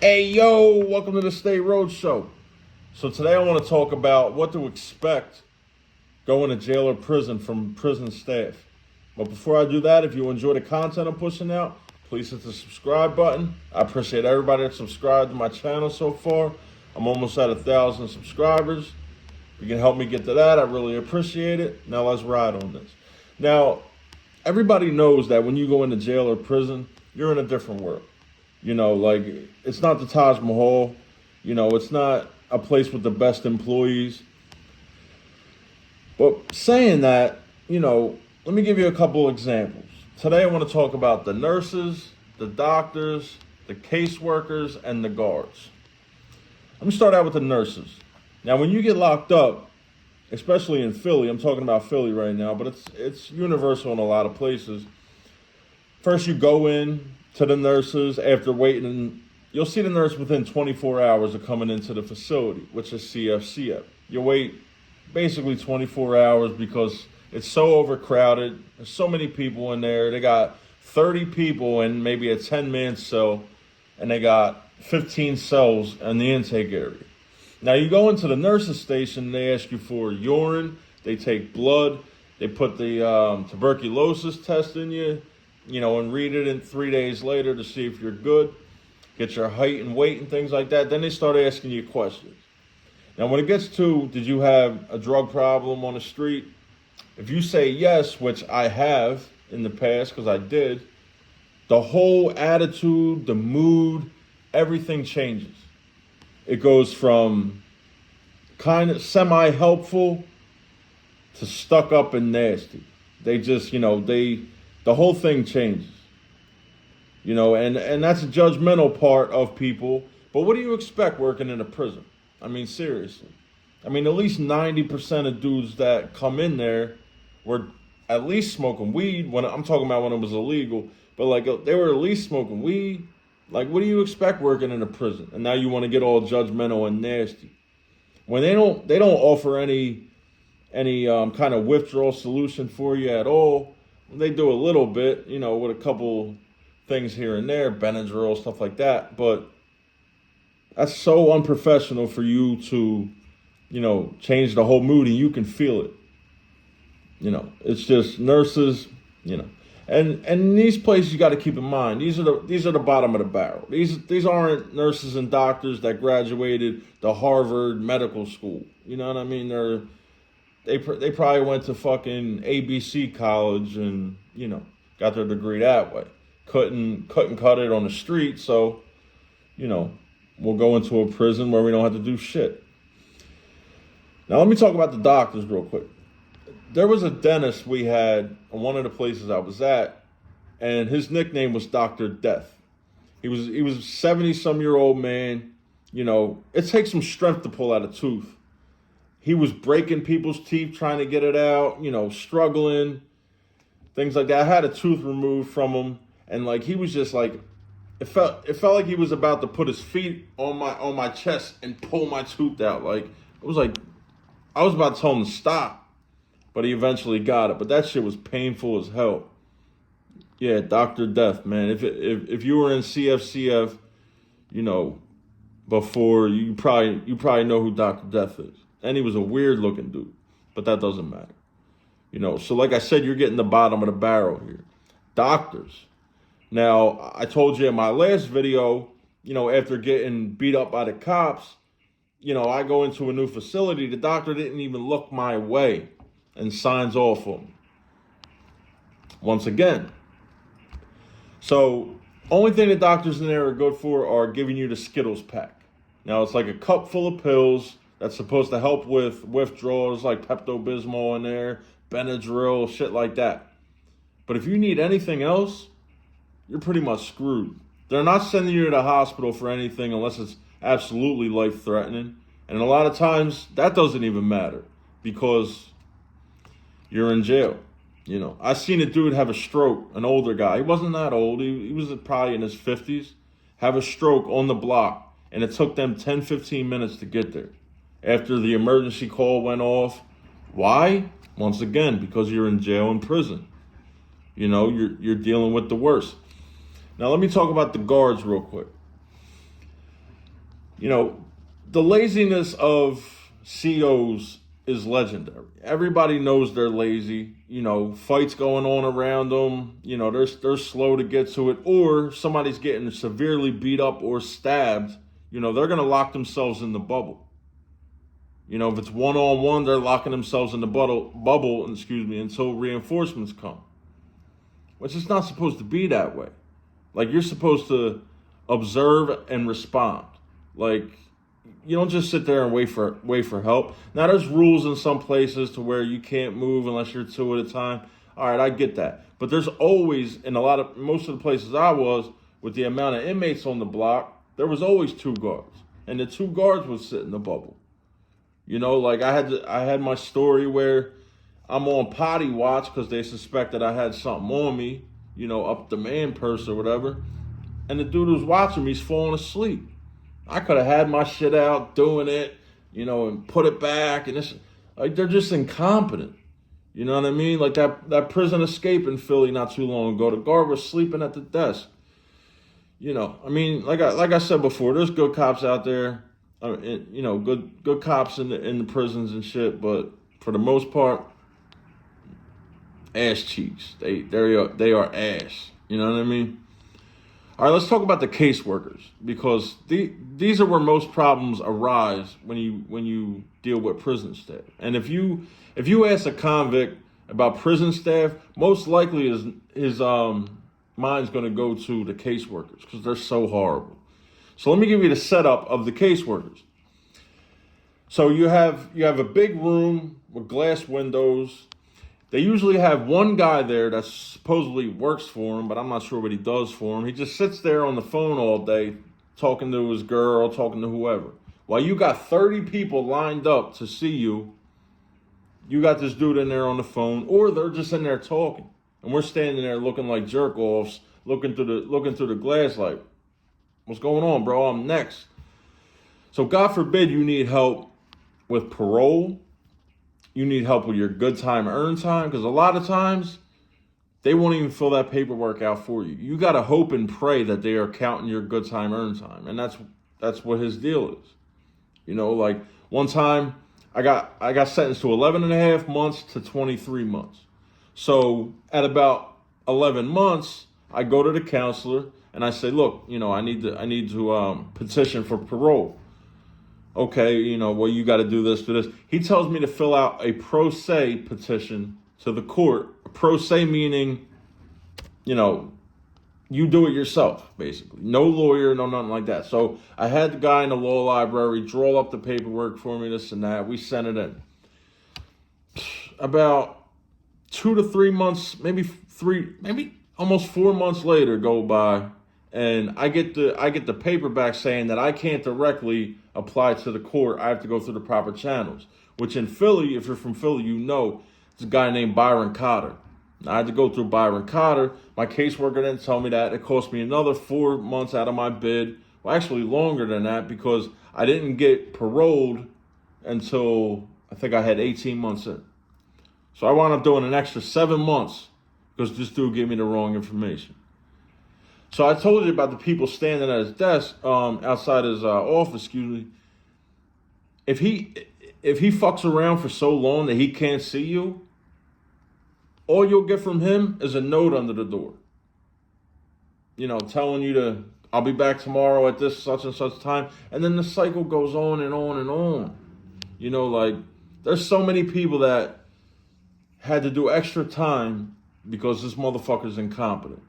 Hey, yo, welcome to the State Road Show. So today I want to talk about what to expect going to jail or prison from prison staff. But before I do that, if you enjoy the content I'm pushing out, please hit the subscribe button. I appreciate everybody that subscribed to my channel so far. I'm almost at 1,000 subscribers. If you can help me get to that, I really appreciate it. Now let's ride on this. Now, everybody knows that when you go into jail or prison, you're in a different world. You know, like, it's not the Taj Mahal. You know, it's not a place with the best employees. But saying that, let me give you a couple examples. Today I want to talk about the nurses, the doctors, the caseworkers, and the guards. Let me start out with the nurses. Now, when you get locked up, especially in Philly, I'm talking about Philly right now, but it's universal in a lot of places. First, you go in to the nurses after waiting. You'll see the nurse within 24 hours of coming into the facility, which is CFCF. You wait basically 24 hours because it's so overcrowded. There's so many people in there. They got 30 people in maybe a 10-man cell, and they got 15 cells in the intake area. Now, you go into the nurses station, they ask you for urine, they take blood, they put the tuberculosis test in you, and read it in 3 days later to see if you're good, get your height and weight and things like that. Then they start asking you questions. Now, when it gets to, did you have a drug problem on the street? If you say yes, which I have in the past because I did, the whole attitude, the mood, everything changes. It goes from kind of semi-helpful to stuck up and nasty. They just, the whole thing changes. And that's a judgmental part of people. But what do you expect working in a prison? I mean, seriously. At least 90% of dudes that come in there were at least smoking weed. When I'm talking about when it was illegal, but they were at least smoking weed. Like, what do you expect working in a prison? And now you want to get all judgmental and nasty. When they don't offer any kind of withdrawal solution for you at all. They do a little bit, with a couple things here and there, Benadryl, stuff like that. But that's so unprofessional for you to, change the whole mood, and you can feel it. It's just nurses, And in these places, you got to keep in mind, these are the bottom of the barrel. These aren't nurses and doctors that graduated the Harvard Medical School. You know what I mean? They probably went to fucking ABC college and, got their degree that way. Couldn't cut it on the street, so, we'll go into a prison where we don't have to do shit. Now, let me talk about the doctors real quick. There was a dentist we had in one of the places I was at, and his nickname was Dr. Death. He was a 70-some-year-old man. It takes some strength to pull out a tooth. He was breaking people's teeth, trying to get it out, struggling, things like that. I had a tooth removed from him, and he was just it felt like he was about to put his feet on my chest and pull my tooth out. I was about to tell him to stop, but he eventually got it. But that shit was painful as hell. Yeah, Dr. Death, man. If you were in CFCF, before, you probably know who Dr. Death is. And he was a weird looking dude, but that doesn't matter. So like I said, you're getting the bottom of the barrel here. Doctors. Now, I told you in my last video, after getting beat up by the cops, I go into a new facility. The doctor didn't even look my way and signs off on me. Once again. So, only thing the doctors in there are good for are giving you the Skittles pack. Now, it's like a cup full of pills that's supposed to help with withdrawals, like Pepto-Bismol in there, Benadryl, shit like that. But if you need anything else, you're pretty much screwed. They're not sending you to the hospital for anything unless it's absolutely life-threatening. And a lot of times, that doesn't even matter because you're in jail. I seen a dude have a stroke, an older guy. He wasn't that old. He was probably in his 50s. Have a stroke on the block. And it took them 10, 15 minutes to get there. After the emergency call went off. Why? Once again, because you're in jail and prison. You're dealing with the worst. Now, let me talk about the guards real quick. You know, the laziness of COs is legendary. Everybody knows they're lazy. You know, fights going on around them. You know, they're slow to get to it, or somebody's getting severely beat up or stabbed. You know, they're gonna lock themselves in the bubble. You know, if it's one-on-one, they're locking themselves in the bubble, until reinforcements come. Which is not supposed to be that way. Like, you're supposed to observe and respond. Like, you don't just sit there and wait for help. Now, there's rules in some places to where you can't move unless you're two at a time. All right, I get that. But there's always, in most of the places I was, with the amount of inmates on the block, there was always two guards. And the two guards would sit in the bubble. You know, like I had my story where I'm on potty watch because they suspected I had something on me, you know, up the man purse or whatever. And the dude who's watching me's falling asleep. I could have had my shit out doing it, you know, and put it back. And it's like, they're just incompetent. You know what I mean? Like that prison escape in Philly not too long ago. The guard was sleeping at the desk. You know, I mean, like I said before, there's good cops out there. You know, good cops in the prisons and shit, but for the most part, ass cheeks. They are ass. You know what I mean? All right, let's talk about the caseworkers, because these are where most problems arise when you deal with prison staff. And if you ask a convict about prison staff, most likely his mind's going to go to the caseworkers because they're so horrible. So let me give you the setup of the caseworkers. So you have a big room with glass windows. They usually have one guy there that supposedly works for him, but I'm not sure what he does for him. He just sits there on the phone all day, talking to his girl, talking to whoever. While you got 30 people lined up to see you, you got this dude in there on the phone, or they're just in there talking. And we're standing there looking like jerk-offs, looking through the glass like, what's going on, bro? I'm next. So God forbid you need help with parole. You need help with your good time, earn time, because a lot of times they won't even fill that paperwork out for you. You got to hope and pray that they are counting your good time, earn time. And that's what his deal is. You know, like one time I got sentenced to 11 and a half months to 23 months. So at about 11 months, I go to the counselor and I say, look, you know, I need to petition for parole. Okay, you know, well, you got to do this, do this. He tells me to fill out a pro se petition to the court. A pro se meaning, you know, you do it yourself, basically. No lawyer, no nothing like that. So I had the guy in the law library draw up the paperwork for me, this and that. We sent it in. About 2 to 3 months, maybe almost 4 months later go by, and I get the paper back saying that I can't directly apply to the court. I have to go through the proper channels, which in Philly, if you're from Philly, you know, it's a guy named Byron Cotter. I had to go through Byron Cotter. My caseworker didn't tell me that. It cost me another 4 months out of my bid. Well, actually longer than that, because I didn't get paroled until I think I had 18 months in. So I wound up doing an extra 7 months because this dude gave me the wrong information. So I told you about the people standing at his desk, outside his office, If he fucks around for so long that he can't see you, all you'll get from him is a note under the door. You know, telling you I'll be back tomorrow at this such and such time. And then the cycle goes on and on and on. You know, like, there's so many people that had to do extra time because this motherfucker's incompetent.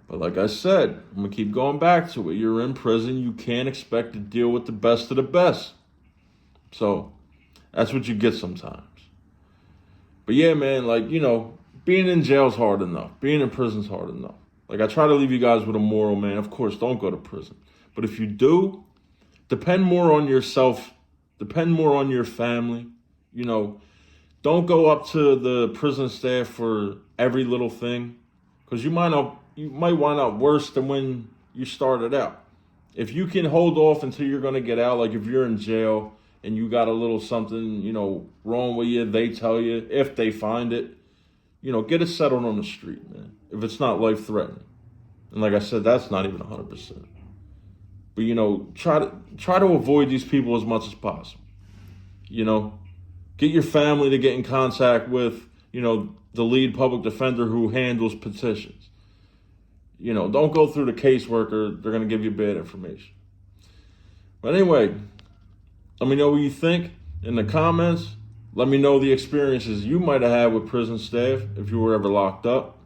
But like I said, I'm going to keep going back to it. You're in prison. You can't expect to deal with the best of the best. So that's what you get sometimes. But yeah, man, like, you know, being in jail's hard enough. Being in prison's hard enough. Like, I try to leave you guys with a moral, man. Of course, don't go to prison. But if you do, depend more on yourself. Depend more on your family. You know, don't go up to the prison staff for every little thing, because you might wind up worse than when you started out. If you can hold off until you're going to get out, like if you're in jail and you got a little something, you know, wrong with you, they tell you, if they find it, you know, get it settled on the street, man. If it's not life-threatening. And like I said, that's not even 100%. But try to avoid these people as much as possible. Get your family to get in contact with, the lead public defender who handles petitions. Don't go through the caseworker. They're going to give you bad information. But anyway, let me know what you think in the comments. Let me know the experiences you might have had with prison staff if you were ever locked up.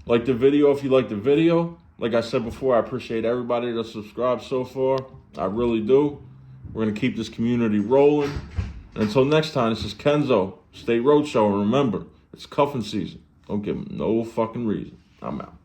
Like the video if you like the video. Like I said before, I appreciate everybody that subscribed so far. I really do. We're going to keep this community rolling. And until next time, this is Kenzo, State Roadshow. And remember, it's cuffing season. Don't give them no fucking reason. I'm out.